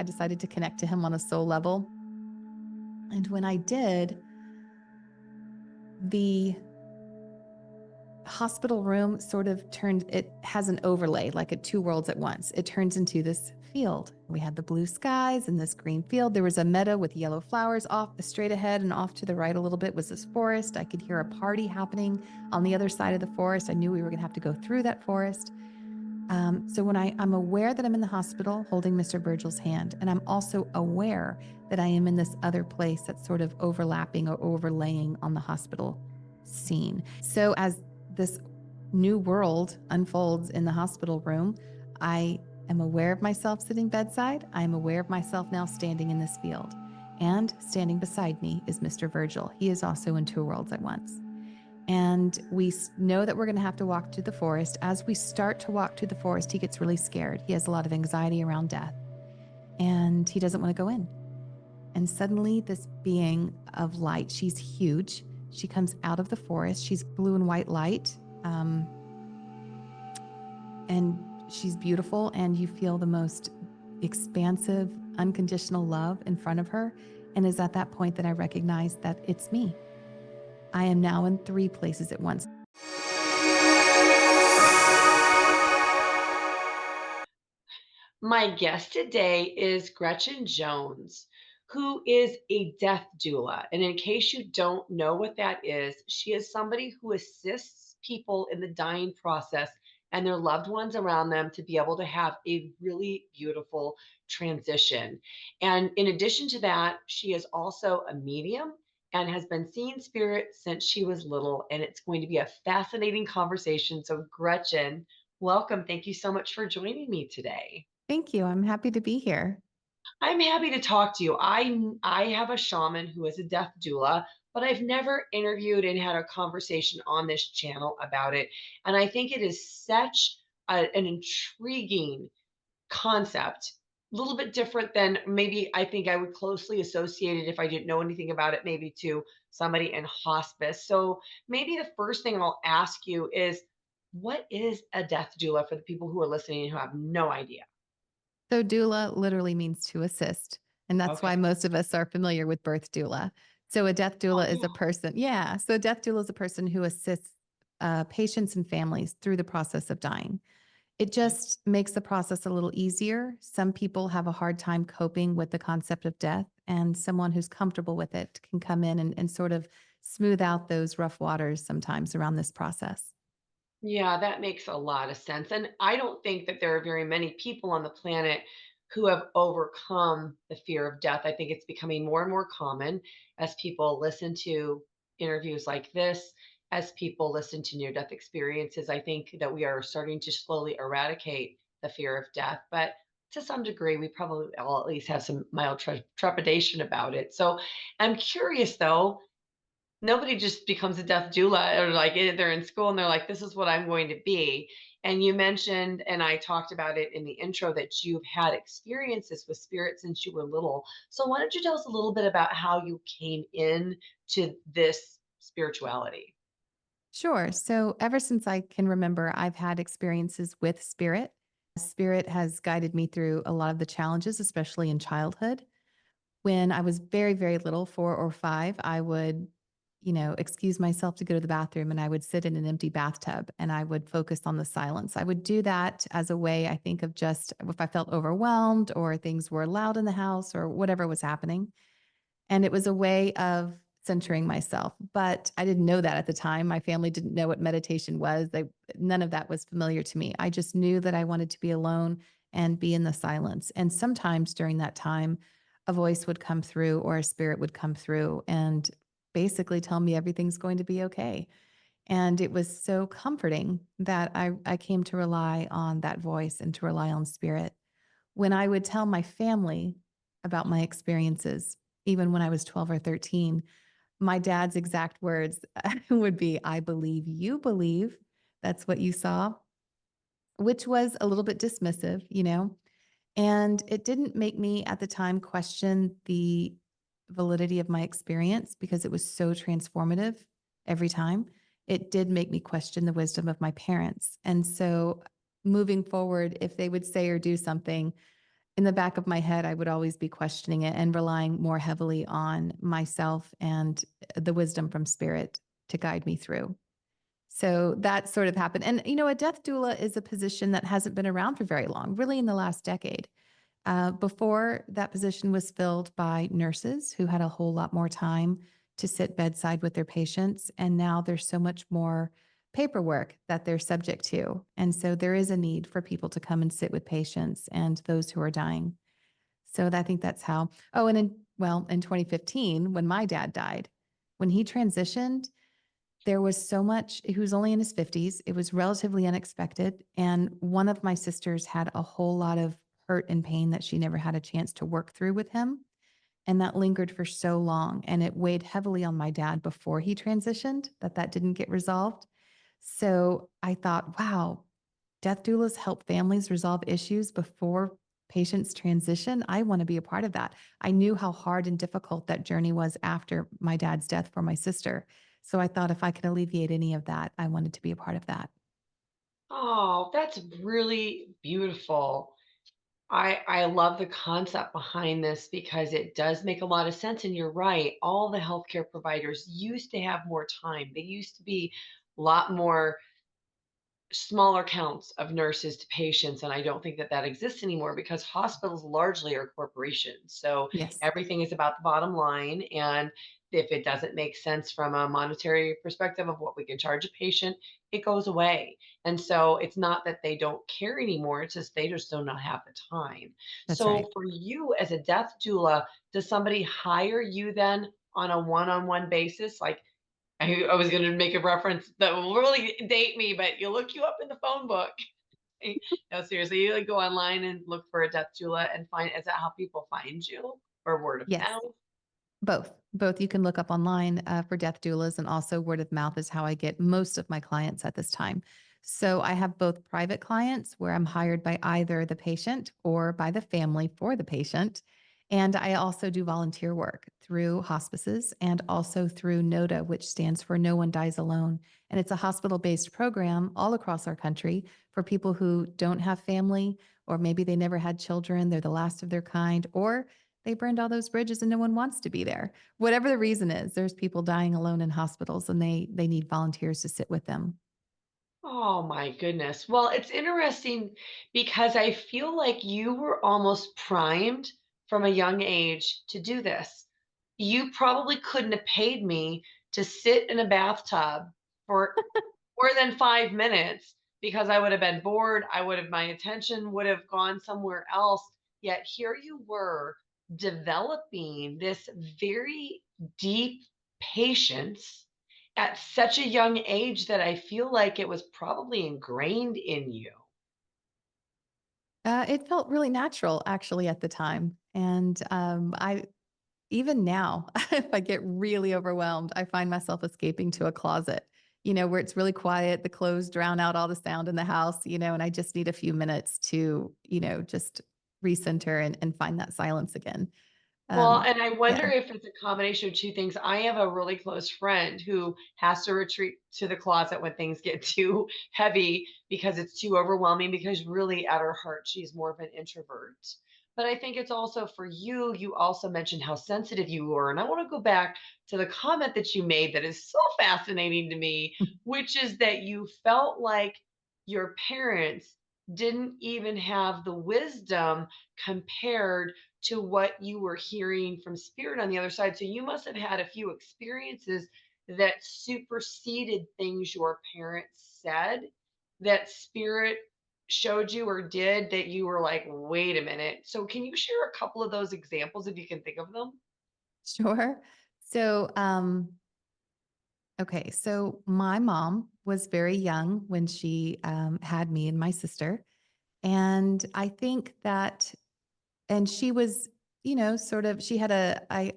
decided to connect to him on a soul level. And when I did, the hospital room sort of turned, it has an overlay, like at two worlds at once. It turns into this field. We had the blue skies and this green field. There was a meadow with yellow flowers off straight ahead, and off to the right a little bit was this forest. I could hear a party happening on the other side of the forest. I knew we were going to have to go through that forest. So when I'm aware that I'm in the hospital holding Mr. Virgil's hand, and I'm also aware that I am in this other place that's sort of overlapping or overlaying on the hospital scene. So as this new world unfolds in the hospital room, I am aware of myself sitting bedside. I'm aware of myself now standing in this field. And standing beside me is Mr. Virgil. He is also in two worlds at once. And we know that we're going to have to walk through the forest. As we start to walk through the forest, he gets really scared. He has a lot of anxiety around death, and he doesn't want to go in. And suddenly this being of light, she's huge. She comes out of the forest. She's blue and white light. And she's beautiful. And you feel the most expansive, unconditional love in front of her. And it's at that point that I recognize that it's me. I am now in three places at once. My guest today is Gretchen Jones, who is a death doula. And in case you don't know what that is, she is somebody who assists people in the dying process and their loved ones around them to be able to have a really beautiful transition. And in addition to that, she is also a medium and has been seeing spirit since she was little. And it's going to be a fascinating conversation. So, Gretchen, welcome. Thank you so much for joining me today. Thank you. I'm happy to be here. I'm happy to talk to you. I have a shaman who is a death doula, but I've never interviewed and had a conversation on this channel about it. And I think it is such an intriguing concept, a little bit different than maybe I think I would closely associate it if I didn't know anything about it, maybe to somebody in hospice. So maybe the first thing I'll ask you is, what is a death doula for the people who are listening and who have no idea? So doula literally means to assist. And that's Okay. why most of us are familiar with birth doula. So a death doula is a Oh, person. Yeah. So a death doula is a person who assists patients and families through the process of dying. It yeah. just makes the process a little easier. Some people have a hard time coping with the concept of death, and someone who's comfortable with it can come in and sort of smooth out those rough waters sometimes around this process. Yeah, that makes a lot of sense. And I don't think that there are very many people on the planet who have overcome the fear of death. I think it's becoming more and more common as people listen to interviews like this, as people listen to near death experiences. I think that we are starting to slowly eradicate the fear of death. But to some degree, we probably all at least have some mild trepidation about it. So I'm curious though, nobody just becomes a death doula or like they're in school and they're like, this is what I'm going to be. And you mentioned, and I talked about it in the intro, that you've had experiences with spirit since you were little. So why don't you tell us a little bit about how you came in to this spirituality? Sure. So, ever since I can remember, I've had experiences with spirit. Spirit has guided me through a lot of the challenges, especially in childhood. When I was very, very little, 4 or 5, I would, excuse myself to go to the bathroom, and I would sit in an empty bathtub and I would focus on the silence. I would do that as a way, I think, of just if I felt overwhelmed or things were loud in the house or whatever was happening. And it was a way of centering myself. But I didn't know that at the time. My family didn't know what meditation was. None of that was familiar to me. I just knew that I wanted to be alone and be in the silence. And sometimes during that time, a voice would come through or a spirit would come through and basically tell me everything's going to be okay. And it was so comforting that I came to rely on that voice and to rely on spirit. When I would tell my family about my experiences, even when I was 12 or 13, my dad's exact words would be, I believe you believe that's what you saw, which was a little bit dismissive. And it didn't make me at the time question the validity of my experience because it was so transformative every time. It did make me question the wisdom of my parents. And so moving forward, if they would say or do something, in the back of my head, I would always be questioning it and relying more heavily on myself and the wisdom from spirit to guide me through. So that sort of happened. And, a death doula is a position that hasn't been around for very long, really in the last decade. Before that position was filled by nurses who had a whole lot more time to sit bedside with their patients. And now there's so much more paperwork that they're subject to. And so there is a need for people to come and sit with patients and those who are dying. So I think that's how. Oh, and in 2015, when my dad died, when he transitioned, there was so much. He was only in his 50s. It was relatively unexpected. And one of my sisters had a whole lot of hurt and pain that she never had a chance to work through with him. And that lingered for so long. And it weighed heavily on my dad before he transitioned, that didn't get resolved. So I thought, wow, death doulas help families resolve issues before patients transition. I want to be a part of that. I knew how hard and difficult that journey was after my dad's death for my sister. So I thought if I could alleviate any of that, I wanted to be a part of that. Oh, that's really beautiful. I love the concept behind this because it does make a lot of sense. And you're right. All the healthcare providers used to have more time. They used to be a lot more smaller counts of nurses to patients, and I don't think that that exists anymore because hospitals largely are corporations. So Yes, everything is about the bottom line, and if it doesn't make sense from a monetary perspective of what we can charge a patient, it goes away. And so it's not that they don't care anymore, it's just they just do not have the time. that's right. So for you as a death doula, does somebody hire you then on a one-on-one basis? Like, I was gonna make a reference that will really date me, but you look you up in the phone book. No, seriously, you like go online and look for a death doula and find, is that how people find you? Or word of Yes. mouth? Both. Both. You can look up online for death doulas, and also word of mouth is how I get most of my clients at this time. So I have both private clients where I'm hired by either the patient or by the family for the patient. And I also do volunteer work through hospices and also through NODA, which stands for No One Dies Alone. And it's a hospital based program all across our country for people who don't have family, or maybe they never had children, they're the last of their kind, or they burned all those bridges and no one wants to be there. Whatever the reason is, there's people dying alone in hospitals and they need volunteers to sit with them. Oh my goodness. Well, it's interesting because I feel like you were almost primed from a young age to do this. You probably couldn't have paid me to sit in a bathtub for more than 5 minutes because I would have been bored. My attention would have gone somewhere else. Yet here you were developing this very deep patience at such a young age that I feel like it was probably ingrained in you. It felt really natural actually at the time. And I even now, if I get really overwhelmed, I find myself escaping to a closet, where it's really quiet, the clothes drown out all the sound in the house, and I just need a few minutes to, just recenter and find that silence again. Well, Um, and I wonder yeah. if it's a combination of 2 things. I have a really close friend who has to retreat to the closet when things get too heavy because it's too overwhelming, because really at her heart, she's more of an introvert. But I think it's also for you, you also mentioned how sensitive you were. And I want to go back to the comment that you made that is so fascinating to me, which is that you felt like your parents didn't even have the wisdom compared to what you were hearing from spirit on the other side. So you must have had a few experiences that superseded things your parents said, that spirit showed you or did, that you were like, wait a minute. So can you share a couple of those examples if you can think of them? Sure. So, okay. So my mom was very young when she had me and my sister. And I think that, and she was, sort of, she had I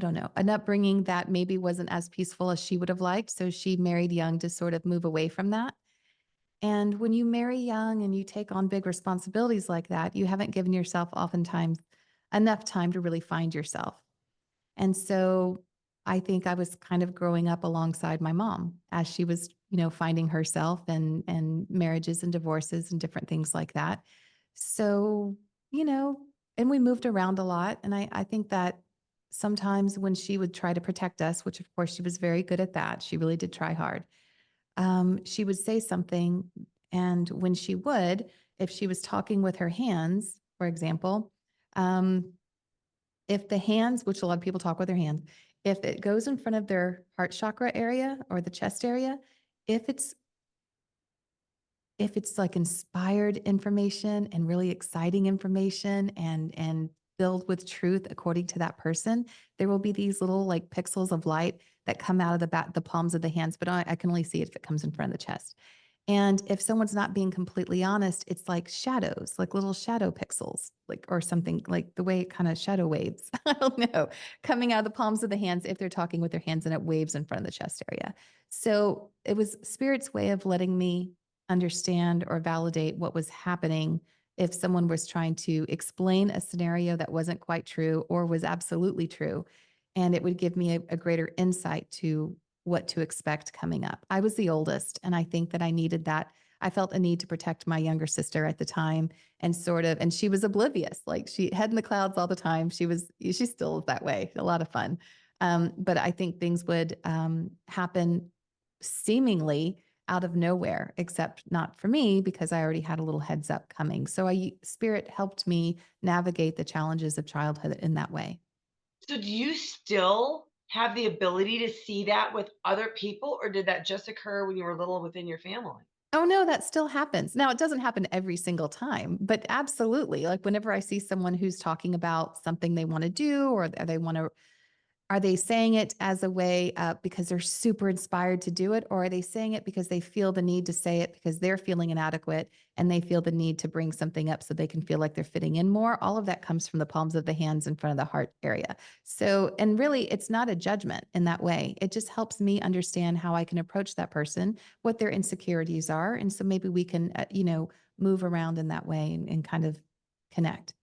don't know, an upbringing that maybe wasn't as peaceful as she would have liked. So she married young to sort of move away from that. And when you marry young and you take on big responsibilities like that, you haven't given yourself oftentimes enough time to really find yourself. And so I think I was kind of growing up alongside my mom as she was, finding herself and marriages and divorces and different things like that. So you know, and we moved around a lot. And I think that sometimes when she would try to protect us, which of course she was very good at that, she really did try hard. She would say something. And when she would, if she was talking with her hands, for example, um, if the hands, which a lot of people talk with their hands, if it goes in front of their heart chakra area or the chest area, if it's if it's like inspired information and really exciting information and filled with truth according to that person, there will be these little like pixels of light that come out of the palms of the hands, but I can only see it if it comes in front of the chest. And if someone's not being completely honest, it's like shadows, like little shadow pixels, like or something like the way it kind of shadow waves. I don't know, coming out of the palms of the hands if they're talking with their hands and it waves in front of the chest area. So it was spirit's way of letting me understand or validate what was happening if someone was trying to explain a scenario that wasn't quite true or was absolutely true. And it would give me a greater insight to what to expect coming up. I was the oldest, and I think that I needed that. I felt a need to protect my younger sister at the time and and she was oblivious. Like she head in the clouds all the time. She still is that way, a lot of fun. But I think things would happen seemingly out of nowhere, except not for me because I already had a little heads up coming. So spirit helped me navigate the challenges of childhood in that way. So do you still have the ability to see that with other people, or did that just occur when you were little within your family? Oh no, that still happens. Now it doesn't happen every single time, but absolutely. Like whenever I see someone who's talking about something they want to do or they want to are they saying it as a way because they're super inspired to do it? Or are they saying it because they feel the need to say it because they're feeling inadequate and they feel the need to bring something up so they can feel like they're fitting in more? All of that comes from the palms of the hands in front of the heart area. So, and really, it's not a judgment in that way. It just helps me understand how I can approach that person, what their insecurities are. And so maybe we can, move around in that way and kind of connect.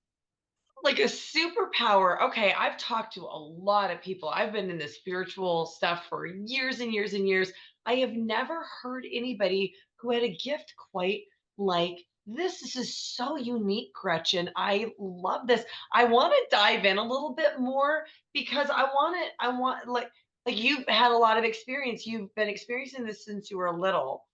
Like a superpower. Okay, I've talked to a lot of people. I've been in the spiritual stuff for years and years and years. I have never heard anybody who had a gift quite like this. This is so unique, Gretchen. I love this. I want to dive in a little bit more because I want like you've had a lot of experience. You've been experiencing this since you were little.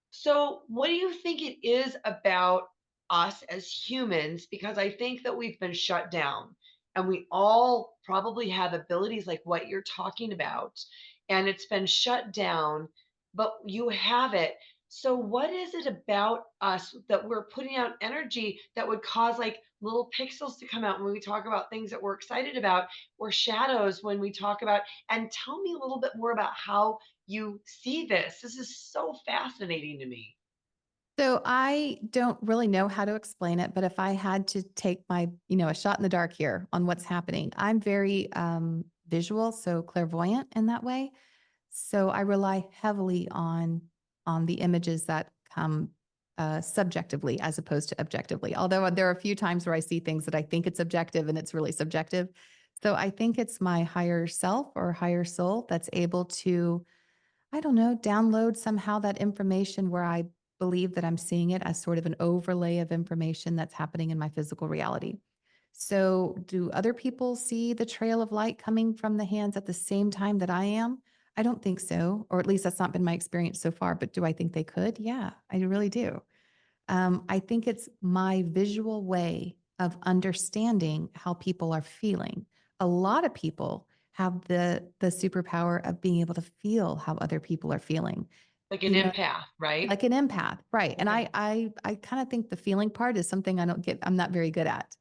So, what do you think it is about us as humans? Because I think that we've been shut down and we all probably have abilities like what you're talking about, and it's been shut down, but you have it. So, what is it about us that we're putting out energy that would cause like little pixels to come out when we talk about things that we're excited about, or shadows when we talk about? And tell me a little bit more about how you see this. This is so fascinating to me. So I don't really know how to explain it, but if I had to take a shot in the dark here on what's happening, I'm very visual, so clairvoyant in that way. So I rely heavily on the images that come subjectively as opposed to objectively. Although there are a few times where I see things that I think it's objective and it's really subjective. So I think it's my higher self or higher soul that's able to I don't know, download somehow that information where I believe that I'm seeing it as sort of an overlay of information that's happening in my physical reality. So, do other people see the trail of light coming from the hands at the same time that I am? I don't think so, or at least that's not been my experience so far. But do I think they could? Yeah, I really do. I think it's my visual way of understanding how people are feeling. A lot of people have the superpower of being able to feel how other people are feeling. Like an You know, empath, right? like an empath, right? And Okay. I kind of think the feeling part is something I'm not very good at.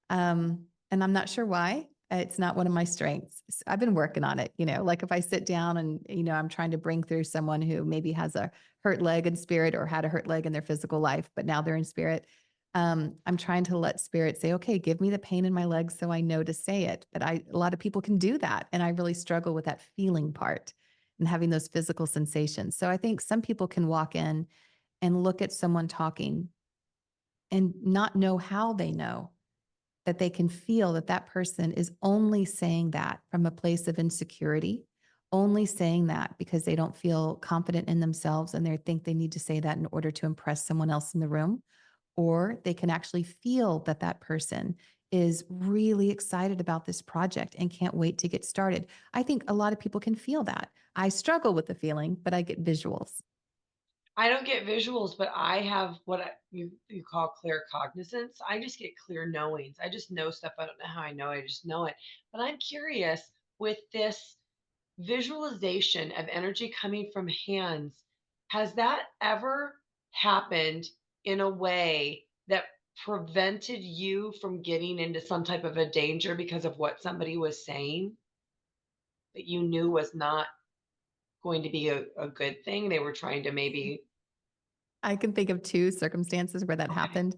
And I'm not sure why. It's not one of my strengths. I've been working on it, like if I sit down and, I'm trying to bring through someone who maybe has a hurt leg in spirit or had a hurt leg in their physical life, but now they're in spirit. I'm trying to let spirit say, okay, give me the pain in my legs so I know to say it. But a lot of people can do that. And I really struggle with that feeling part and having those physical sensations. So I think some people can walk in and look at someone talking and not know how they know that they can feel that that person is only saying that from a place of insecurity, only saying that because they don't feel confident in themselves and they think they need to say that in order to impress someone else in the room. or they can actually feel that that person is really excited about this project and can't wait to get started. I think a lot of people can feel that. I struggle with the feeling, but I get visuals. I don't get visuals, but I have what you call clear cognizance. I just get clear knowings. I just know stuff. I don't know how I know. I just know it. But I'm curious with this visualization of energy coming from hands, has that ever happened in a way that prevented you from getting into some type of a danger because of what somebody was saying that you knew was not going to be a good thing? They were trying to maybe, I can think of 2 circumstances where that okay. happened,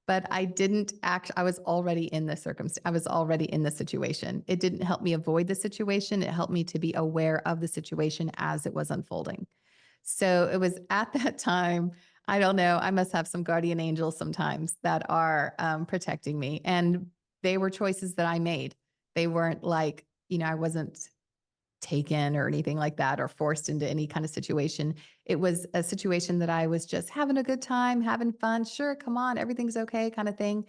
but I didn't act I was already in the I was already in the situation. It didn't help me avoid the situation, it helped me to be aware of the situation as it was unfolding. So, it was at that time, I don't know, I must have some guardian angels sometimes that are, protecting me, and they were choices that I made. They weren't like, I wasn't taken or anything like that or forced into any kind of situation. It was a situation that I was just having a good time, having fun. Sure, come on, everything's okay, kind of thing.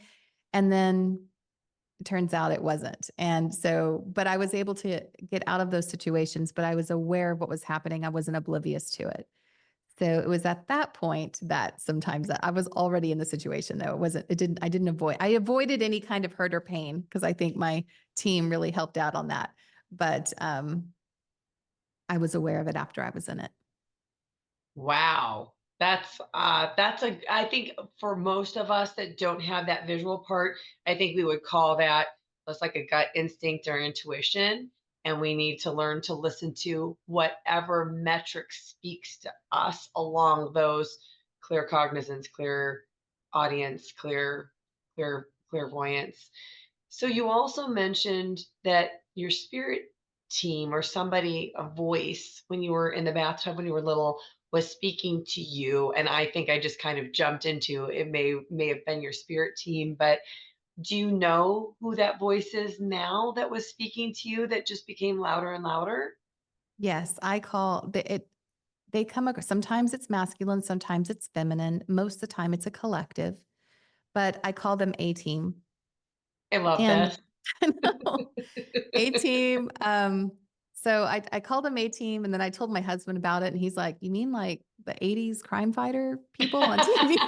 And then it turns out it wasn't. And so, but I was able to get out of those situations, but I was aware of what was happening. I wasn't oblivious to it. So it was at that point that sometimes that I was already in the situation though. I didn't avoid, I avoided any kind of hurt or pain because I think my team really helped out on that. But I was aware of it after I was in it. Wow. That's a I think for most of us that don't have that visual part, I think we would call that that's like a gut instinct or intuition. And we need to learn to listen to whatever metric speaks to us along those clear cognizance, clear audience, clairvoyance. So you also mentioned that your spirit team or somebody, a voice when you were in the bathtub when you were little was speaking to you. And I think I just kind of jumped into it may have been your spirit team, but do you know who that voice is now that was speaking to you that just became louder and louder? Yes, I call the it they come across sometimes it's masculine, sometimes it's feminine. Most of the time it's a collective, but I call them A team. I love And this. I know. A team. So I called them A team and then I told my husband about it and he's like, "You mean like the 80s crime fighter people on TV?"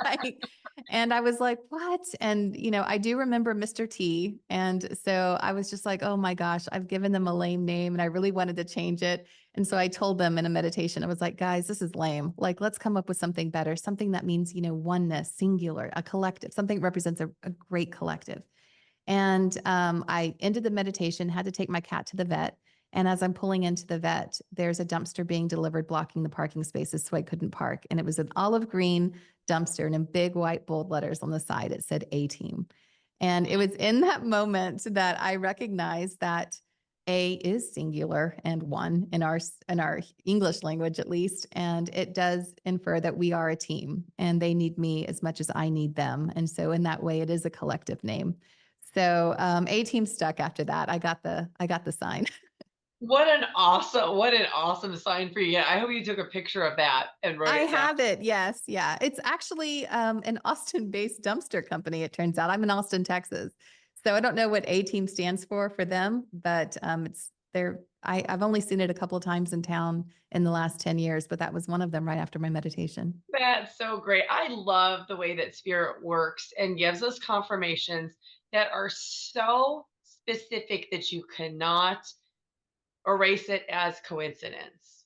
Like, and I was like, "What?" And I do remember Mr. T. And so I was just like, "Oh my gosh, I've given them a lame name and I really wanted to change it." And so I told them in a meditation, I was like, "Guys, this is lame. Like, let's come up with something better, something that means, oneness, singular, a collective, something that represents a great collective." And I ended the meditation, had to take my cat to the vet. And as I'm pulling into the vet, there's a dumpster being delivered, blocking the parking spaces so I couldn't park. And it was an olive green dumpster, and in big white bold letters on the side, it said A team. And it was in that moment that I recognized that A is singular and one in our English language, at least. And it does infer that we are a team and they need me as much as I need them. And so in that way, it is a collective name. So A team stuck after that. I got the sign. What an awesome sign for you. Yeah, I hope you took a picture of that and wrote I it down. have it. Yes. Yeah. It's actually an Austin based dumpster company, it turns out. I'm in Austin, Texas. So I don't know what A team stands for them, but it's there. I've only seen it a couple of times in town in the last 10 years, but that was one of them right after my meditation. That's so great. I love the way that spirit works and gives us confirmations that are so specific that you cannot erase it as coincidence.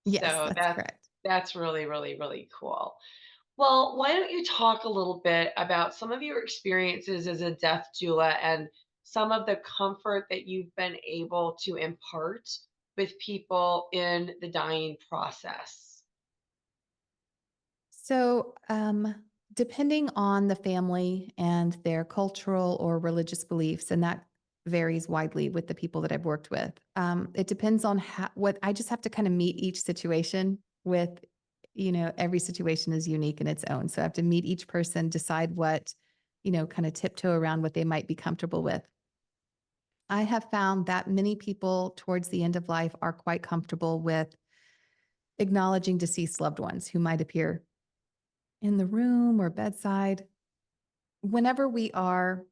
Yes, So that's correct. that's really, really, really cool. Well, why don't you talk a little bit about some of your experiences as a death doula and some of the comfort that you've been able to impart with people in the dying process? So, depending on the family and their cultural or religious beliefs, and that varies widely with the people that I've worked with. It depends on what I just have to kind of meet each situation with, every situation is unique in its own. So I have to meet each person, decide what, kind of tiptoe around what they might be comfortable with. I have found that many people towards the end of life are quite comfortable with acknowledging deceased loved ones who might appear in the room or bedside. Whenever we are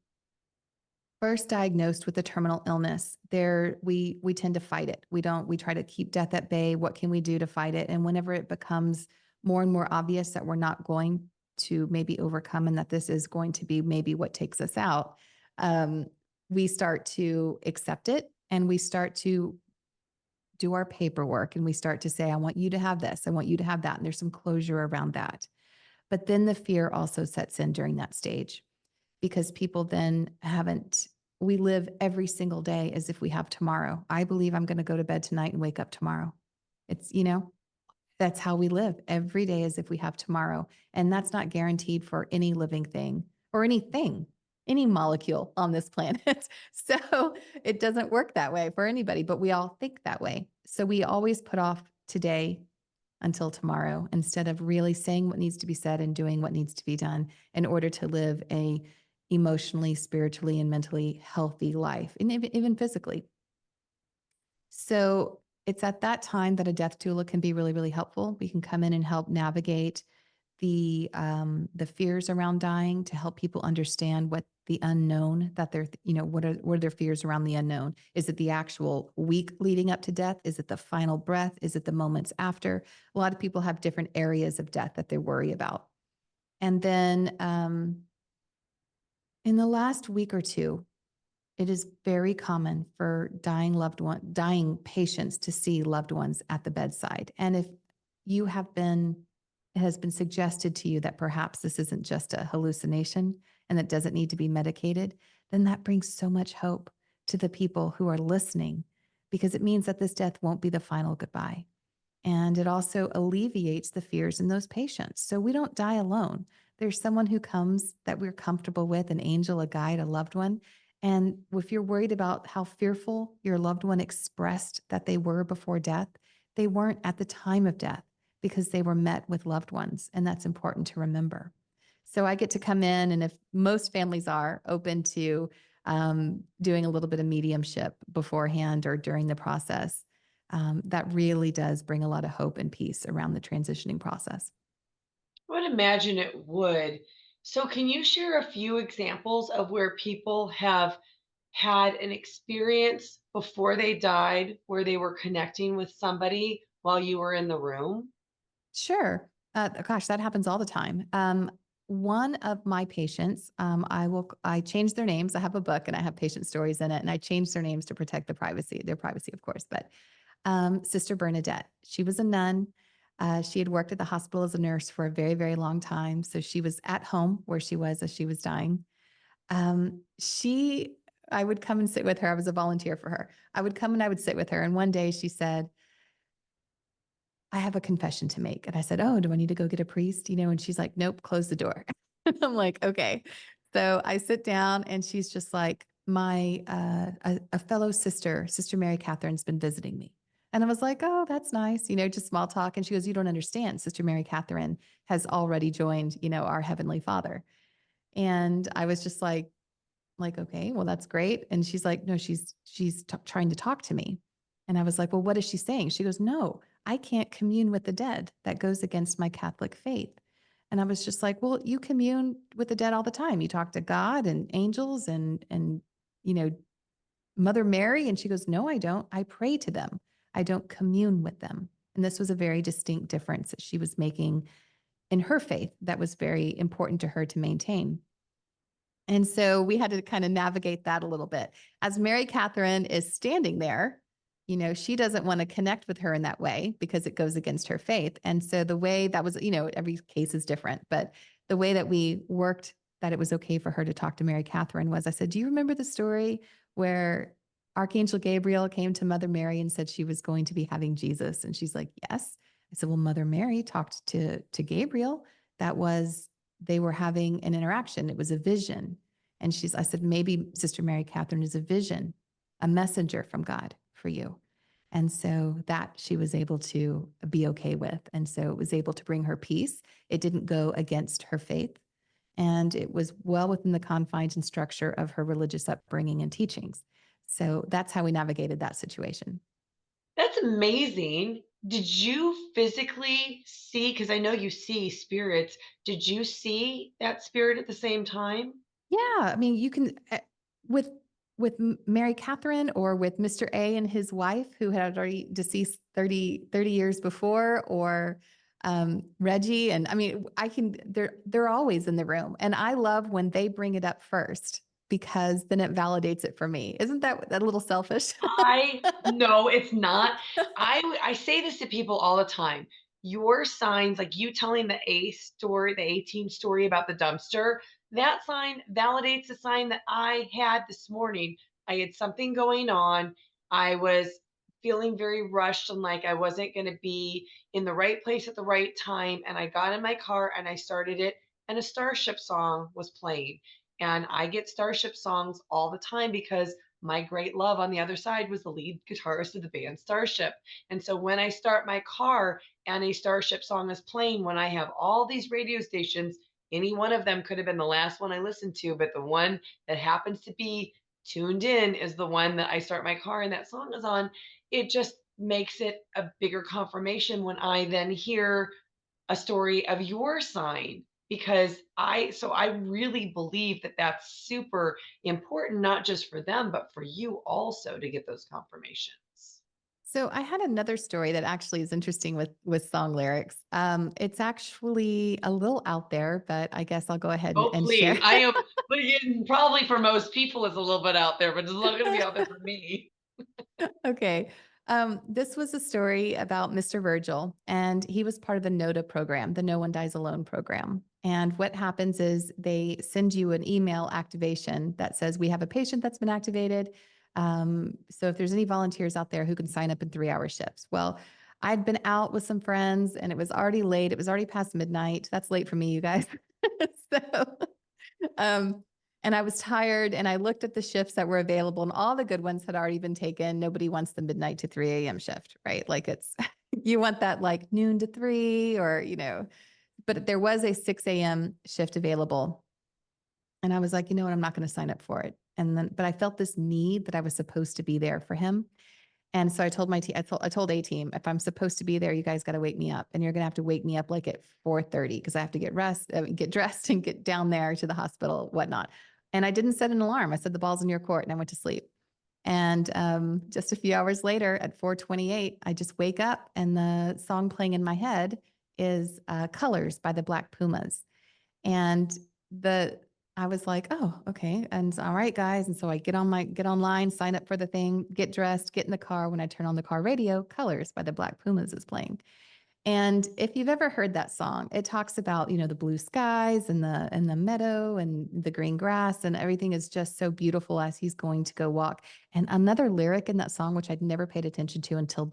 first diagnosed with a terminal illness, we tend to fight it. We try to keep death at bay. What can we do to fight it? And whenever it becomes more and more obvious that we're not going to maybe overcome and that this is going to be maybe what takes us out, um, we start to accept it and we start to do our paperwork and we start to say, I want you to have this, I want you to have that. And there's some closure around that. But then the fear also sets in during that stage because people then haven't, we live every single day as if we have tomorrow. I believe I'm going to go to bed tonight and wake up tomorrow. It's, that's how we live every day as if we have tomorrow. And that's not guaranteed for any living thing or anything, any molecule on this planet. So it doesn't work that way for anybody, but we all think that way. So we always put off today until tomorrow instead of really saying what needs to be said and doing what needs to be done in order to live a emotionally, spiritually, and mentally healthy life, and even physically. So it's at that time that a death doula can be really, really helpful. We can come in and help navigate the fears around dying to help people understand what the unknown that they're, what are their fears around the unknown? Is it the actual week leading up to death? Is it the final breath? Is it the moments after? A lot of people have different areas of death that they worry about. And then in the last week or two, it is very common for dying patients to see loved ones at the bedside. And if you have been, it has been suggested to you that perhaps this isn't just a hallucination and that doesn't need to be medicated, then that brings so much hope to the people who are listening because it means that this death won't be the final goodbye. And it also alleviates the fears in those patients. So we don't die alone. There's someone who comes that we're comfortable with, an angel, a guide, a loved one. And if you're worried about how fearful your loved one expressed that they were before death, they weren't at the time of death because they were met with loved ones. And that's important to remember. So I get to come in, and if most families are open to doing a little bit of mediumship beforehand or during the process, that really does bring a lot of hope and peace around the transitioning process. I would imagine it would. So, can you share a few examples of where people have had an experience before they died where they were connecting with somebody while you were in the room? Sure. Gosh, that happens all the time. One of my patients, I change their names. I have a book and I have patient stories in it, and I change their names to protect their privacy, of course. But Sister Bernadette, she was a nun. She had worked at the hospital as a nurse for a very, very long time. So she was at home where she was as she was dying. Um, she, I would come and sit with her. I was a volunteer for her. I would come and I would sit with her. And one day she said, I have a confession to make. And I said, Oh, do I need to go get a priest? And she's like, Nope, close the door. I'm like, Okay. So I sit down and she's just like, a fellow sister, Sister Mary Catherine's been visiting me. And I was like, Oh, that's nice, just small talk. And she goes, You don't understand. Sister Mary Catherine has already joined, our Heavenly Father. And I was just like, okay, well, that's great. And she's like, no, she's trying to talk to me. And I was like, well, what is she saying? She goes, no, I can't commune with the dead. That goes against my Catholic faith. And I was just like, well, you commune with the dead all the time. You talk to God and angels and you know, Mother Mary. And she goes, no, I don't. I pray to them. I don't commune with them. And this was a very distinct difference that she was making in her faith that was very important to her to maintain. And so we had to kind of navigate that a little bit. As Mary Catherine is standing there, she doesn't want to connect with her in that way because it goes against her faith. And so the way that was, every case is different, but the way that we worked that it was okay for her to talk to Mary Catherine was I said, do you remember the story where Archangel Gabriel came to Mother Mary and said she was going to be having Jesus? And she's like, yes. I said, well, Mother Mary talked to Gabriel. That was they were having an interaction. It was a vision. And I said, maybe Sister Mary Catherine is a vision, a messenger from God for you. And so that she was able to be okay with. And so it was able to bring her peace. It didn't go against her faith. And it was well within the confines and structure of her religious upbringing and teachings. So that's how we navigated that situation. That's amazing. Did you physically see, because I know you see spirits, did you see that spirit at the same time? Yeah, I mean, you can with Mary Catherine or with Mr. A and his wife, who had already deceased 30 years before, or Reggie. And I mean, they're always in the room. And I love when they bring it up first because then it validates it for me. Isn't that a little selfish? I no, it's not. I say this to people all the time. Your signs, like you telling the A story, the 18 story about the dumpster, that sign validates the sign that I had this morning. I had something going on. I was feeling very rushed and like I wasn't going to be in the right place at the right time. And I got in my car and I started it, and a Starship song was playing. And I get Starship songs all the time because my great love on the other side was the lead guitarist of the band Starship. And so when I start my car and a Starship song is playing, when I have all these radio stations, any one of them could have been the last one I listened to, but the one that happens to be tuned in is the one that I start my car and that song is on. It just makes it a bigger confirmation when I then hear a story of your sign, because I really believe that that's super important, not just for them but for you also, to get those confirmations. So I had another story that actually is interesting with song lyrics. It's actually a little out there, but I guess I'll go ahead Oh, and please. share. I am, but again, probably for most people it's a little bit out there, but it's not going to be out there for me. Okay. This was a story about Mr. Virgil, and he was part of the NODA program, the No One Dies Alone program. And what happens is they send you an email activation that says, we have a patient that's been activated. So if there's any volunteers out there who can sign up in 3-hour shifts. Well, I'd been out with some friends and it was already late. It was already past midnight. That's late for me, you guys. So um, and I was tired and I looked at the shifts that were available and all the good ones had already been taken. Nobody wants the midnight to 3 a.m. shift, right? Like it's, you want that like noon to 3 or, but there was a 6 a.m. shift available. And I was like, you know what? I'm not going to sign up for it. And then, but I felt this need that I was supposed to be there for him. And so I told my team, I told A team, if I'm supposed to be there, you guys got to wake me up, and you're going to have to wake me up like at 4:30 because I have to get dressed and get down there to the hospital, whatnot. And I didn't set an alarm. I said, the ball's in your court, and I went to sleep. And just a few hours later at 4:28, I just wake up and the song playing in my head is Colors by the Black Pumas. And the I was like, oh, okay. And all right, guys. And so I get online, sign up for the thing, get dressed, get in the car. When I turn on the car radio, Colors by the Black Pumas is playing. And if you've ever heard that song, it talks about, the blue skies and the meadow and the green grass, and everything is just so beautiful as he's going to go walk. And another lyric in that song, which I'd never paid attention to until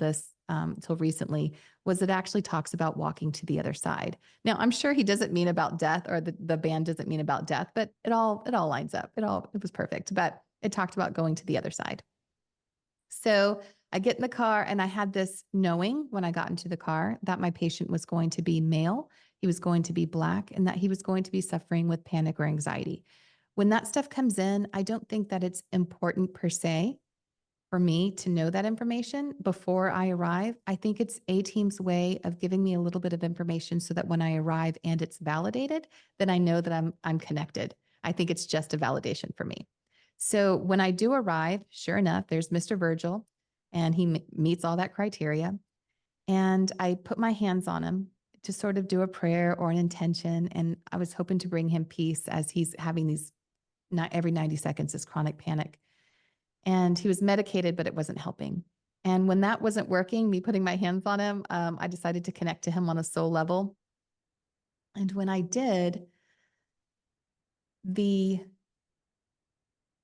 recently, was it actually talks about walking to the other side. Now, I'm sure he doesn't mean about death, or the band doesn't mean about death, but it all lines up. It was perfect. But it talked about going to the other side. So I get in the car and I had this knowing when I got into the car that my patient was going to be male, he was going to be Black, and that he was going to be suffering with panic or anxiety. When that stuff comes in, I don't think that it's important per se for me to know that information before I arrive. I think it's A team's way of giving me a little bit of information so that when I arrive and it's validated, then I know that I'm connected. I think it's just a validation for me. So when I do arrive, sure enough, there's Mr. Virgil, and he meets all that criteria. And I put my hands on him to sort of do a prayer or an intention. And I was hoping to bring him peace as he's having these, not every 90 seconds, this chronic panic. And he was medicated, but it wasn't helping. And when that wasn't working, me putting my hands on him, I decided to connect to him on a soul level. And when I did, the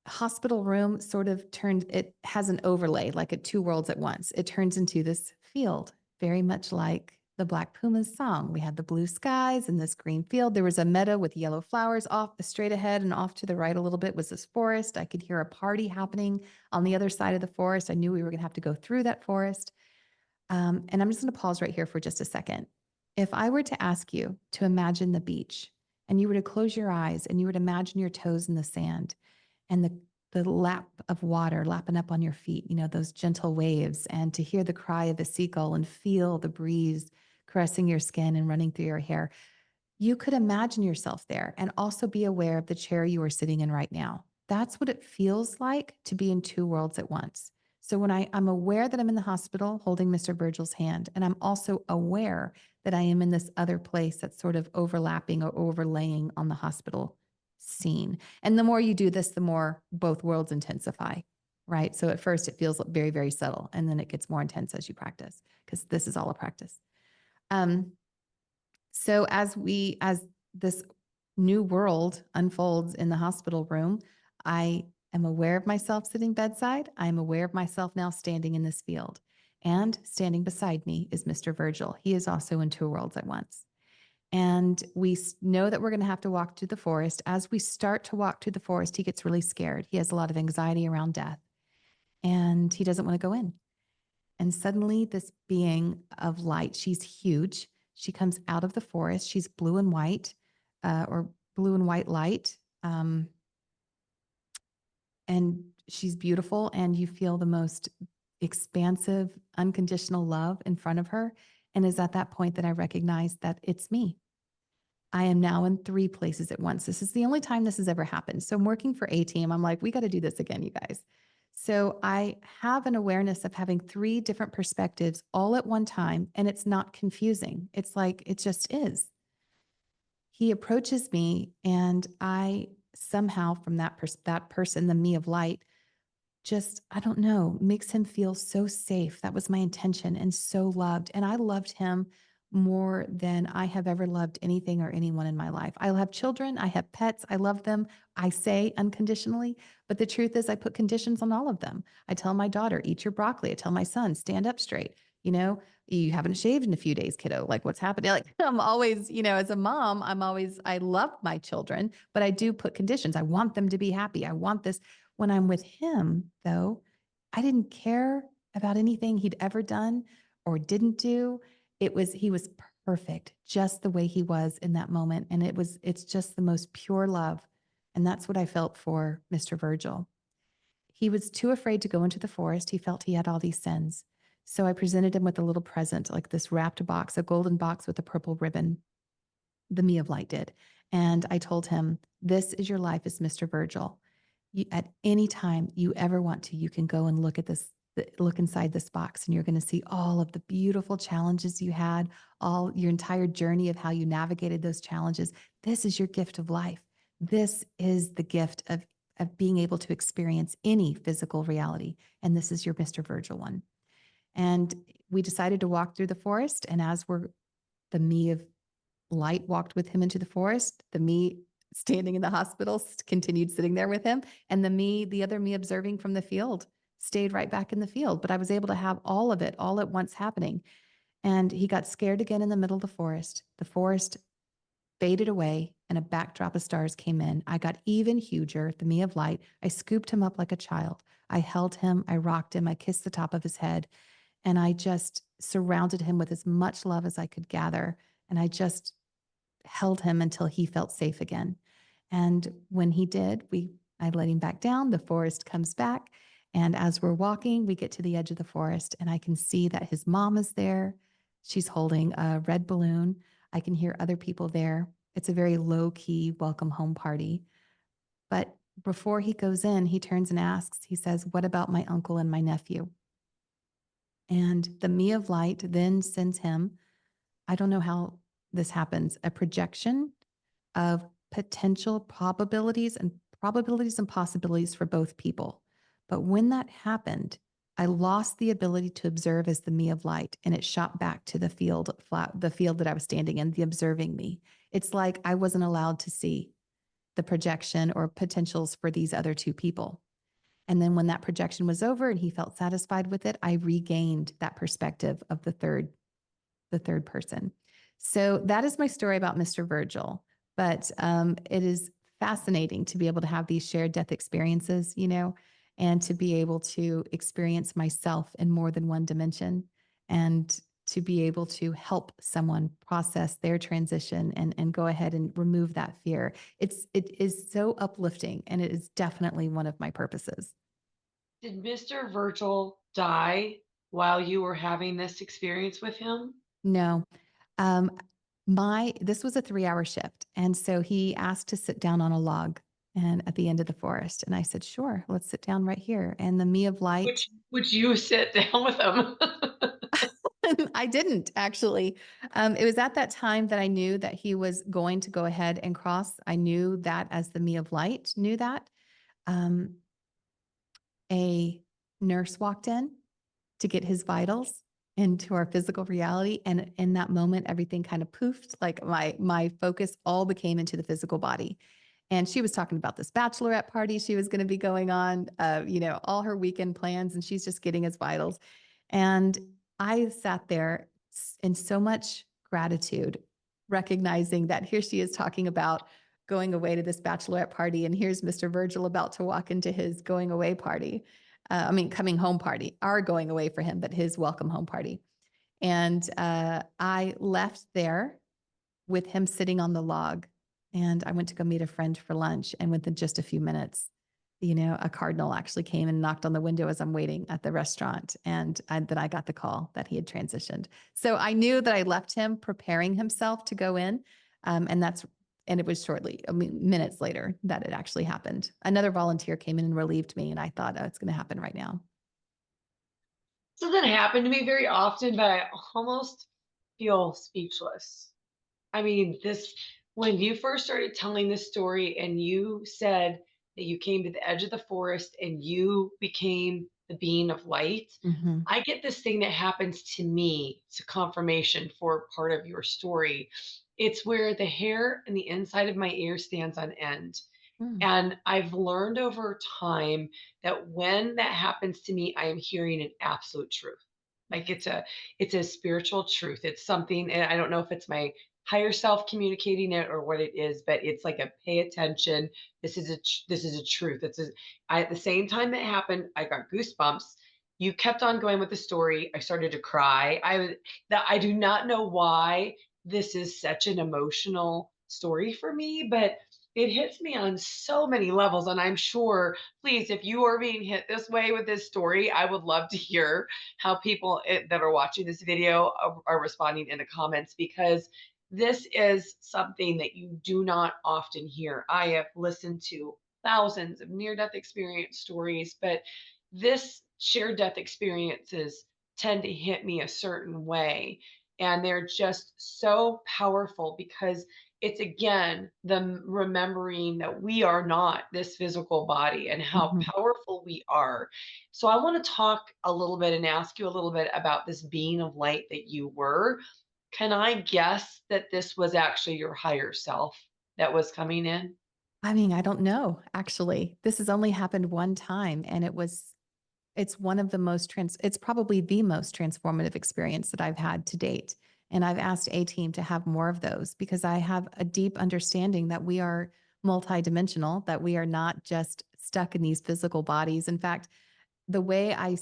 hospital room sort of it has an overlay, like at two worlds at once. It turns into this field, very much like the Black Pumas song. We had the blue skies and this green field. There was a meadow with yellow flowers off straight ahead, and off to the right a little bit was this forest. I could hear a party happening on the other side of the forest. I knew we were going to have to go through that forest. And I'm just going to pause right here for just a second. If I were to ask you to imagine the beach, and you were to close your eyes and you were to imagine your toes in the sand, and the lap of water lapping up on your feet, those gentle waves, and to hear the cry of a seagull and feel the breeze caressing your skin and running through your hair. You could imagine yourself there and also be aware of the chair you are sitting in right now. That's what it feels like to be in two worlds at once. So when I'm aware that I'm in the hospital holding Mr. Virgil's hand, and I'm also aware that I am in this other place that's sort of overlapping or overlaying on the hospital scene. And the more you do this, the more both worlds intensify, right? So at first it feels very, very subtle, and then it gets more intense as you practice, because this is all a practice. So as this new world unfolds in the hospital room, I am aware of myself sitting bedside. I'm aware of myself now standing in this field. And standing beside me is Mr. Virgil. He is also in two worlds at once. And we know that we're going to have to walk through the forest. As we start to walk through the forest, he gets really scared. He has a lot of anxiety around death, and he doesn't want to go in. And suddenly, this being of light, she's huge. She comes out of the forest. She's blue and white, or blue and white light. And she's beautiful. And you feel the most expansive, unconditional love in front of her. And it's at that point that I recognize that it's me. I am now in three places at once. This is the only time this has ever happened. So I'm working for A Team. I'm like, we got to do this again, you guys. So I have an awareness of having three different perspectives all at one time, and it's not confusing. It's like, it just is. He approaches me, and I somehow, from that person, the me of light, just, I don't know, makes him feel so safe. That was my intention, and so loved. And I loved him more than I have ever loved anything or anyone in my life. I have children, I have pets, I love them. I say unconditionally, but the truth is I put conditions on all of them. I tell my daughter, eat your broccoli. I tell my son, stand up straight. You haven't shaved in a few days, kiddo. Like, what's happening? Like, I'm always, as a mom, I love my children, but I do put conditions. I want them to be happy. I want this. When I'm with him, though, I didn't care about anything he'd ever done or didn't do. He was perfect just the way he was in that moment. And it's just the most pure love. And that's what I felt for Mr. Virgil. He was too afraid to go into the forest. He felt he had all these sins. So I presented him with a little present, like this wrapped box, a golden box with a purple ribbon. The Me of Light did. And I told him, this is your life as Mr. Virgil. At any time you ever want to, you can go and look inside this box, and you're going to see all of the beautiful challenges you had, all your entire journey of how you navigated those challenges. This is your gift of life. This is the gift of being able to experience any physical reality. And this is your Mr. Virgil one. And we decided to walk through the forest. And the me of light walked with him into the forest, the me standing in the hospital continued sitting there with him, and the other me observing from the field, stayed right back in the field. But I was able to have all of it all at once happening. And he got scared again in the middle of the forest. The forest faded away, and a backdrop of stars came in. I got even huger, the me of light. I scooped him up like a child. I held him, I rocked him, I kissed the top of his head, and I just surrounded him with as much love as I could gather. And I just held him until he felt safe again. And when he did, I let him back down. The forest comes back. And as we're walking, we get to the edge of the forest, and I can see that his mom is there. She's holding a red balloon. I can hear other people there. It's a very low key welcome home party. But before he goes in, he turns and asks, he says, "What about my uncle and my nephew?" And the me of light then sends him, I don't know how this happens, a projection of potential probabilities and possibilities for both people. But when that happened, I lost the ability to observe as the me of light, and it shot back to the field that I was standing in, the observing me. It's like I wasn't allowed to see the projection or potentials for these other two people. And then when that projection was over and he felt satisfied with it, I regained that perspective of the third person. So that is my story about Mr. Virgil. But it is fascinating to be able to have these shared death experiences, and to be able to experience myself in more than one dimension, and to be able to help someone process their transition and go ahead and remove that fear. It is so uplifting, and it is definitely one of my purposes. Did Mr. Virgil die while you were having this experience with him? No. Um, my this was a 3-hour shift, and so he asked to sit down on a log and at the end of the forest, and I said, "Sure, let's sit down right here." And the me of light. Would you sit down with him? I didn't actually. It was at that time that I knew that he was going to go ahead and cross. I knew that as the me of light knew that. Um, a nurse walked in to get his vitals into our physical reality, and in that moment everything kind of poofed, like my focus all became into the physical body. And she was talking about this bachelorette party she was going to be going on, all her weekend plans, and she's just getting his vitals. And I sat there in so much gratitude, recognizing that here she is talking about going away to this bachelorette party, and here's Mr. Virgil about to walk into his going away party. Coming home party, our going away for him, but his welcome home party. And I left there with him sitting on the log. And I went to go meet a friend for lunch. And within just a few minutes, a cardinal actually came and knocked on the window as I'm waiting at the restaurant. And then I got the call that he had transitioned. So I knew that I left him preparing himself to go in. And it was minutes later that it actually happened. Another volunteer came in and relieved me. And I thought, oh, it's going to happen right now. This doesn't happen to me very often, but I almost feel speechless. I mean, this when you first started telling this story and you said that you came to the edge of the forest and you became the being of light, Mm-hmm. I get this thing that happens to me. It's a confirmation for part of your story. It's where the hair and the inside of my ear stands on end. Mm. And I've learned over time that when that happens to me, I am hearing an absolute truth. Like Yes. it's a spiritual truth. It's something, and I don't know if it's my higher self communicating it or what it is, but it's like a pay attention. This is a truth. At the same time that happened, I got goosebumps. You kept on going with the story. I started to cry. I do not know why this is such an emotional story for me, but it hits me on so many levels. And I'm sure, please, if you are being hit this way with this story, I would love to hear how people that are watching this video are responding in the comments, because this is something that you do not often hear. I have listened to thousands of near death experience stories, but this shared death experiences tend to hit me a certain way. And they're just so powerful because it's again the remembering that we are not this physical body and how Mm-hmm. powerful we are. So I want to talk a little bit and ask you a little bit about this being of light that you were. Can I guess that this was actually your higher self that was coming in? I don't know, actually. This has only happened one time, and it's one of the it's probably the most transformative experience that I've had to date. And I've asked A Team to have more of those because I have a deep understanding that we are multidimensional, that we are not just stuck in these physical bodies. In fact, the way I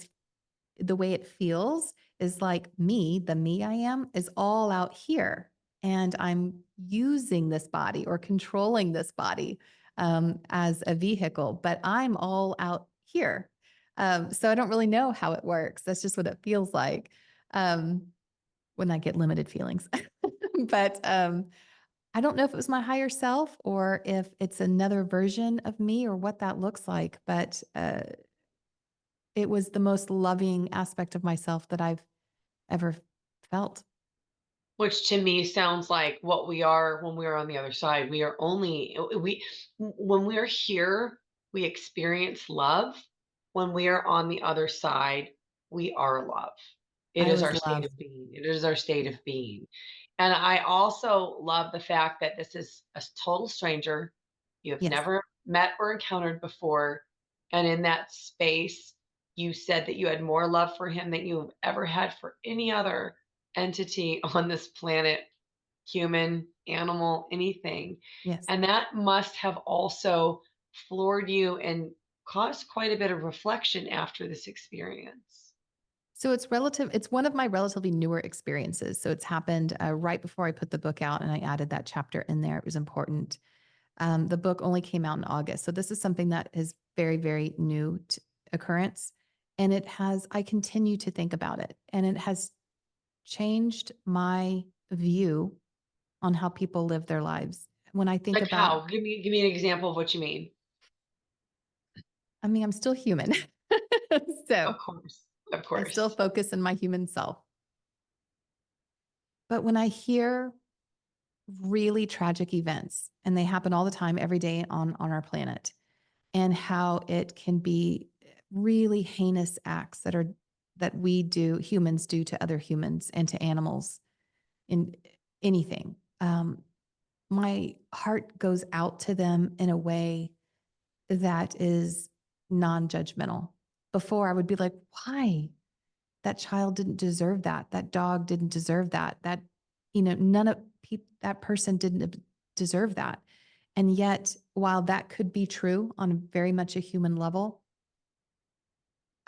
the way it feels is like the me I am, is all out here. And I'm using this body or controlling this body as a vehicle, but I'm all out here. So I don't really know how it works. That's just what it feels like um, when I get limited feelings. But I don't know if it was my higher self or if it's another version of me or what that looks like. But it was the most loving aspect of myself that I've ever felt. Which to me sounds like what we are when we're on the other side. We are only we when we're here, we experience love. When we are on the other side, we are love. It I is was our state love. of being. It is our state Yeah. of being. And I also love the fact that this is a total stranger you have Yes. never met or encountered before. And in that space, you said that you had more love for him than you've ever had for any other entity on this planet, human, animal, anything. Yes. And that must have also floored you and caused quite a bit of reflection after this experience. So it's one of my relatively newer experiences. So it's happened right before I put the book out and I added that chapter in there. It was important. The book only came out in August. So this is something that is very, very new occurrence. And I continue to think about it. And it has changed my view on how people live their lives. When I think Like about, how? Give me an example of what you mean. I mean, I'm still human. So Of course. Of I still course. focus on my human self. But when I hear really tragic events, and they happen all the time, every day on our planet, and how it can be really heinous acts that we do, humans do to other humans and to animals in anything. My heart goes out to them in a way that is non-judgmental. Before I would be like, why? That child didn't deserve that. That dog didn't deserve that. None of that person didn't deserve that. And yet, while that could be true on very much a human level,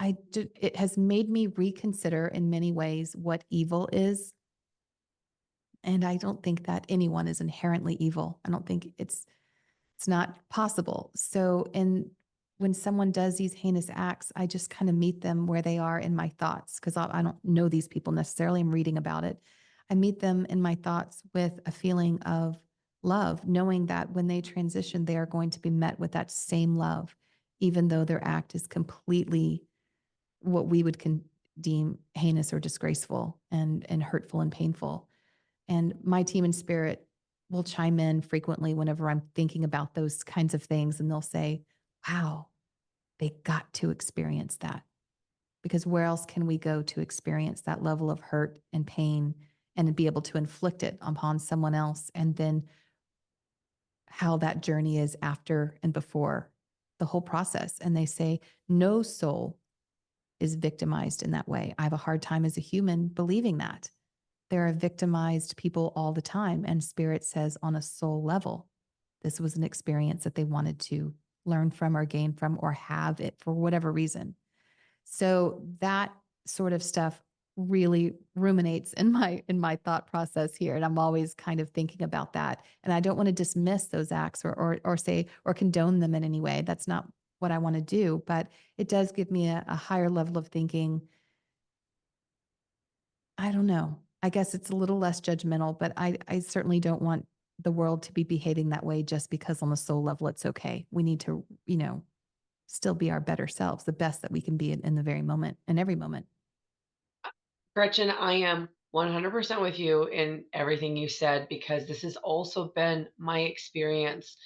it has made me reconsider in many ways what evil is. And I don't think that anyone is inherently evil. I don't think it's not possible. So, when someone does these heinous acts, I just kind of meet them where they are in my thoughts because I don't know these people necessarily. I'm reading about it. I meet them in my thoughts with a feeling of love, knowing that when they transition, they are going to be met with that same love, even though their act is completely what we would deem heinous or disgraceful and hurtful and painful. And my team in spirit will chime in frequently whenever I'm thinking about those kinds of things. And they'll say, wow, they got to experience that. Because where else can we go to experience that level of hurt and pain and be able to inflict it upon someone else? And then how that journey is after and before the whole process. And they say, no soul is victimized in that way. I have a hard time as a human believing that. There are victimized people all the time. And spirit says, on a soul level, this was an experience that they wanted to learn from or gain from or have it for whatever reason. So that sort of stuff really ruminates in my thought process here. And I'm always kind of thinking about that. And I don't want to dismiss those acts or say or condone them in any way. That's not what I want to do. But it does give me a higher level of thinking. I don't know. I guess it's a little less judgmental, but I certainly don't want the world to be behaving that way just because on the soul level it's okay. We need to, still be our better selves, the best that we can be in the very moment, in every moment. Gretchen, I am 100% with you in everything you said because this has also been my experience.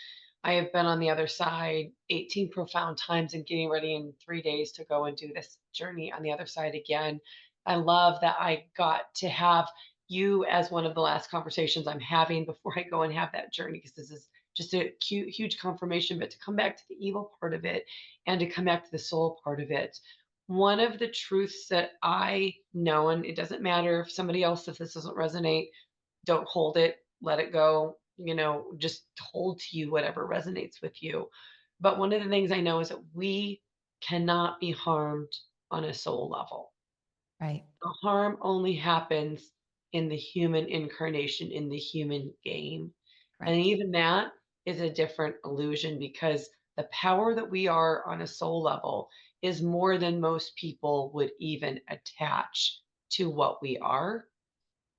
I have been on the other side 18 profound times and getting ready in 3 days to go and do this journey on the other side again. I love that I got to have you as one of the last conversations I'm having before I go and have that journey because this is just a cute, huge confirmation. But to come back to the evil part of it and to come back to the soul part of it, one of the truths that I know, and it doesn't matter if somebody else, if this doesn't resonate, don't hold it, let it go, just hold to you whatever resonates with you. But one of the things I know is that we cannot be harmed on a soul level. Right. The harm only happens in the human incarnation, in the human game. And Correct. even that is a different illusion because the power that we are on a soul level is more than most people would even attach to what we are.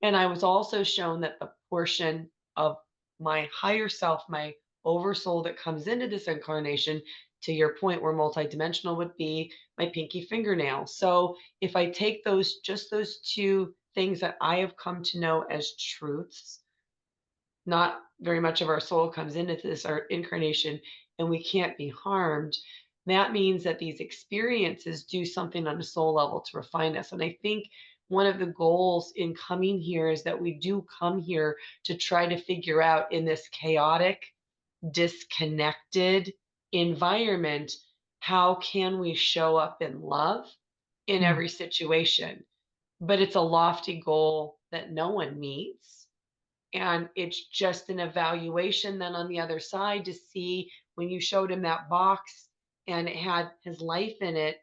And I was also shown that the portion of my higher self, my oversoul that comes into this incarnation, to your point, where multidimensional would be my pinky fingernail. So if I take just those two things that I have come to know as truths, not very much of our soul comes into this our incarnation and we can't be harmed. That means that these experiences do something on a soul level to refine us. And I think one of the goals in coming here is that we do come here to try to figure out in this chaotic, disconnected environment, how can we show up in love in Mm, every situation? But it's a lofty goal that no one meets, and it's just an evaluation then on the other side to see when you showed him that box and it had his life in it,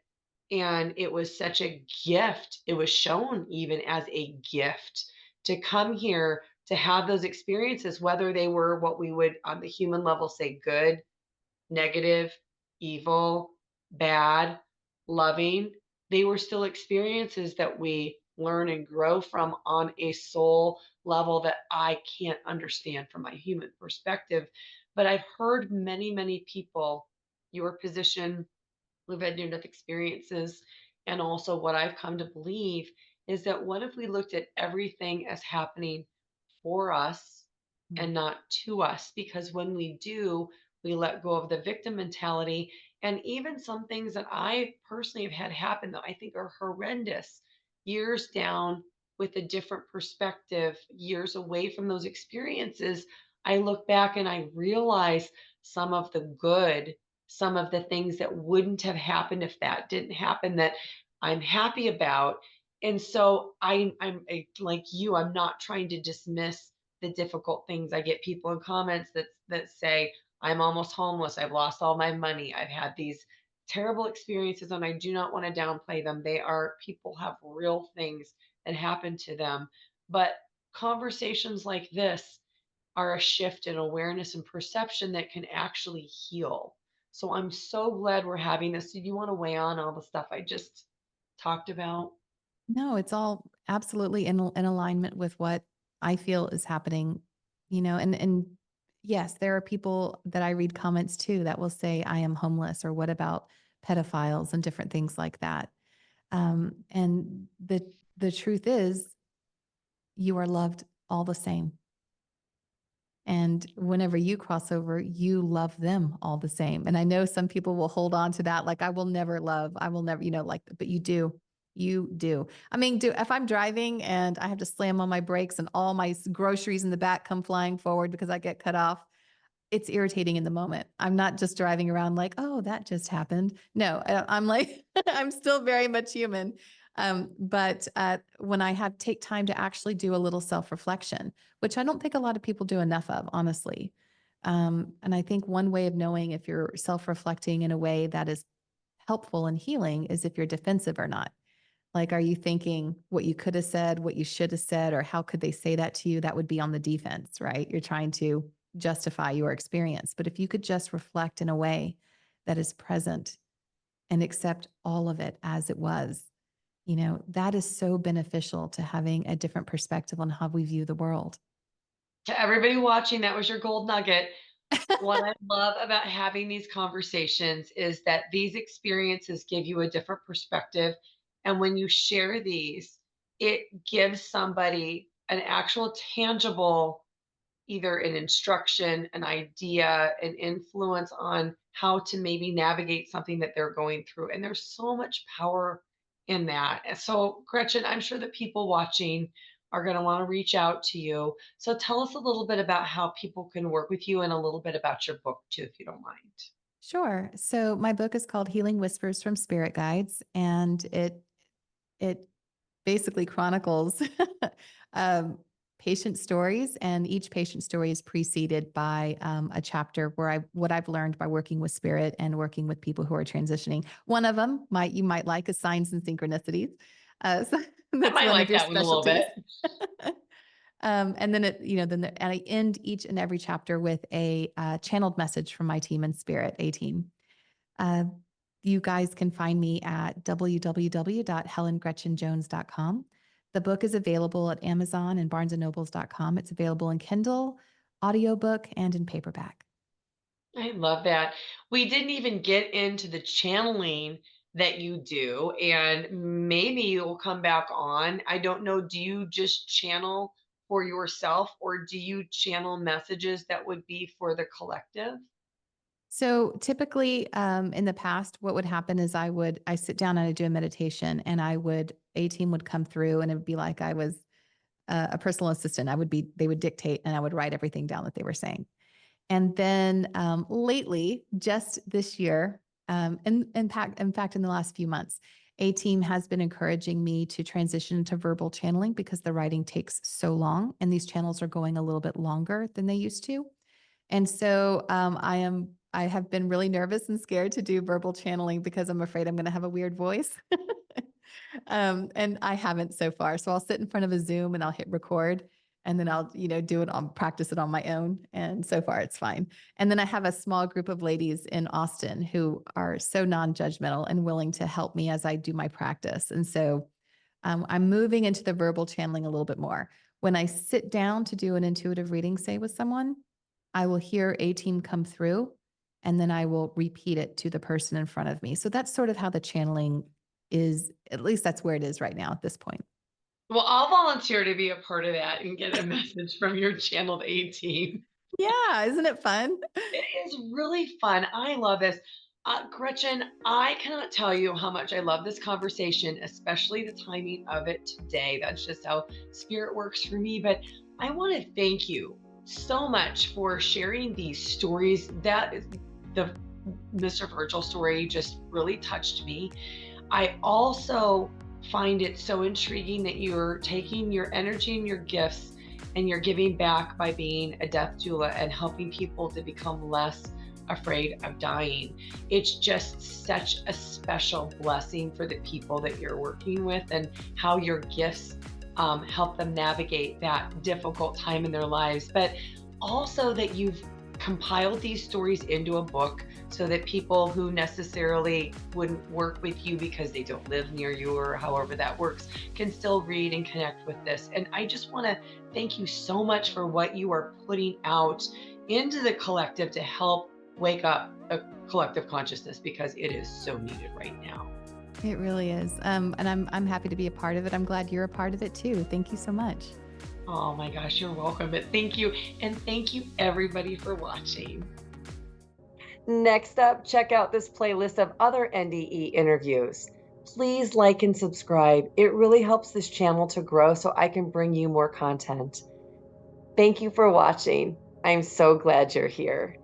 And it was such a gift. It was shown even as a gift to come here to have those experiences, whether they were what we would on the human level say good, negative, evil, bad, loving. They were still experiences that we learn and grow from on a soul level that I can't understand from my human perspective. But I've heard many, many people, your position, who've had near death experiences. And also, what I've come to believe is that what if we looked at everything as happening for us Mm. and not to us? Because when we do, we let go of the victim mentality. And even some things that I personally have had happen that I think are horrendous, years down with a different perspective, years away from those experiences, I look back and I realize some of the good, some of the things that wouldn't have happened if that didn't happen that I'm happy about. And so like you, I'm not trying to dismiss the difficult things. I get people in comments that say, I'm almost homeless. I've lost all my money. I've had these terrible experiences and I do not want to downplay them. They are people have real things that happen to them. But conversations like this are a shift in awareness and perception that can actually heal. So I'm so glad we're having this. Do you want to weigh on all the stuff I just talked about? No, it's all absolutely in alignment with what I feel is happening, and yes, there are people that I read comments too that will say, I am homeless, or what about pedophiles and different things like that. And the truth is, you are loved all the same. And whenever you cross over, you love them all the same. And I know some people will hold on to that, like, I will never love, I will never, like, but you do. You do. I mean, if I'm driving and I have to slam on my brakes and all my groceries in the back come flying forward because I get cut off, it's irritating in the moment. I'm not just driving around like, oh, that just happened. No, I'm like, I'm still very much human. But when I have take time to actually do a little self reflection, which I don't think a lot of people do enough of, honestly. And I think one way of knowing if you're self reflecting in a way that is helpful and healing is if you're defensive or not. Like, are you thinking what you could have said, what you should have said, or how could they say that to you? That would be on the defense, right? You're trying to justify your experience. But if you could just reflect in a way that is present and accept all of it as it was, that is so beneficial to having a different perspective on how we view the world. To everybody watching, that was your gold nugget. What I love about having these conversations is that these experiences give you a different perspective. And when you share these, it gives somebody an actual tangible, either an instruction, an idea, an influence on how to maybe navigate something that they're going through. And there's so much power in that. And so, Gretchen, I'm sure that people watching are going to want to reach out to you. So, tell us a little bit about how people can work with you and a little bit about your book, too, if you don't mind. Sure. So my book is called Healing Whispers from Spirit Guides, and it basically chronicles um, patient stories, and each patient story is preceded by a chapter where what I've learned by working with spirit and working with people who are transitioning. One of them you might like is signs and synchronicities. So I that's might one of like your that one a little bit. specialties. And then and I end each and every chapter with a channeled message from my team in spirit, A team. Uh, you guys can find me at www.helengretchenjones.com. The book is available at Amazon and barnesandnobles.com. It's available in Kindle, audiobook, and in paperback. I love that. We didn't even get into the channeling that you do, and maybe you'll come back on. I don't know. Do you just channel for yourself, or do you channel messages that would be for the collective? So typically, in the past, what would happen is I sit down and I do a meditation, and a team would come through, and it would be like I was a personal assistant. They would dictate, and I would write everything down that they were saying. And then lately, just this year, in fact, in the last few months, a team has been encouraging me to transition to verbal channeling because the writing takes so long, and these channels are going a little bit longer than they used to. And so I have been really nervous and scared to do verbal channeling because I'm afraid I'm going to have a weird voice. And I haven't so far. So I'll sit in front of a Zoom and I'll hit record and then I'll, do it on practice it on my own. And so far it's fine. And then I have a small group of ladies in Austin who are so non-judgmental and willing to help me as I do my practice. And so I'm moving into the verbal channeling a little bit more. When I sit down to do an intuitive reading, say with someone, I will hear a team come through and then I will repeat it to the person in front of me. So that's sort of how the channeling is, at least that's where it is right now at this point. Well, I'll volunteer to be a part of that and get a message from your channeled A team. Yeah, isn't it fun? It is really fun. I love this. Gretchen, I cannot tell you how much I love this conversation, especially the timing of it today. That's just how spirit works for me. But I want to thank you so much for sharing these stories. That is the Mr. Virgil story just really touched me. I also find it so intriguing that you're taking your energy and your gifts and you're giving back by being a death doula and helping people to become less afraid of dying. It's just such a special blessing for the people that you're working with and how your gifts help them navigate that difficult time in their lives. But also that you've compiled these stories into a book so that people who necessarily wouldn't work with you because they don't live near you or however that works can still read and connect with this. And I just want to thank you so much for what you are putting out into the collective to help wake up a collective consciousness because it is so needed right now. It really is. And I'm happy to be a part of it. I'm glad you're a part of it too. Thank you so much. Oh my gosh, you're welcome. But thank you. And thank you everybody for watching. Next up, check out this playlist of other NDE interviews. Please like and subscribe. It really helps this channel to grow so I can bring you more content. Thank you for watching. I'm so glad you're here.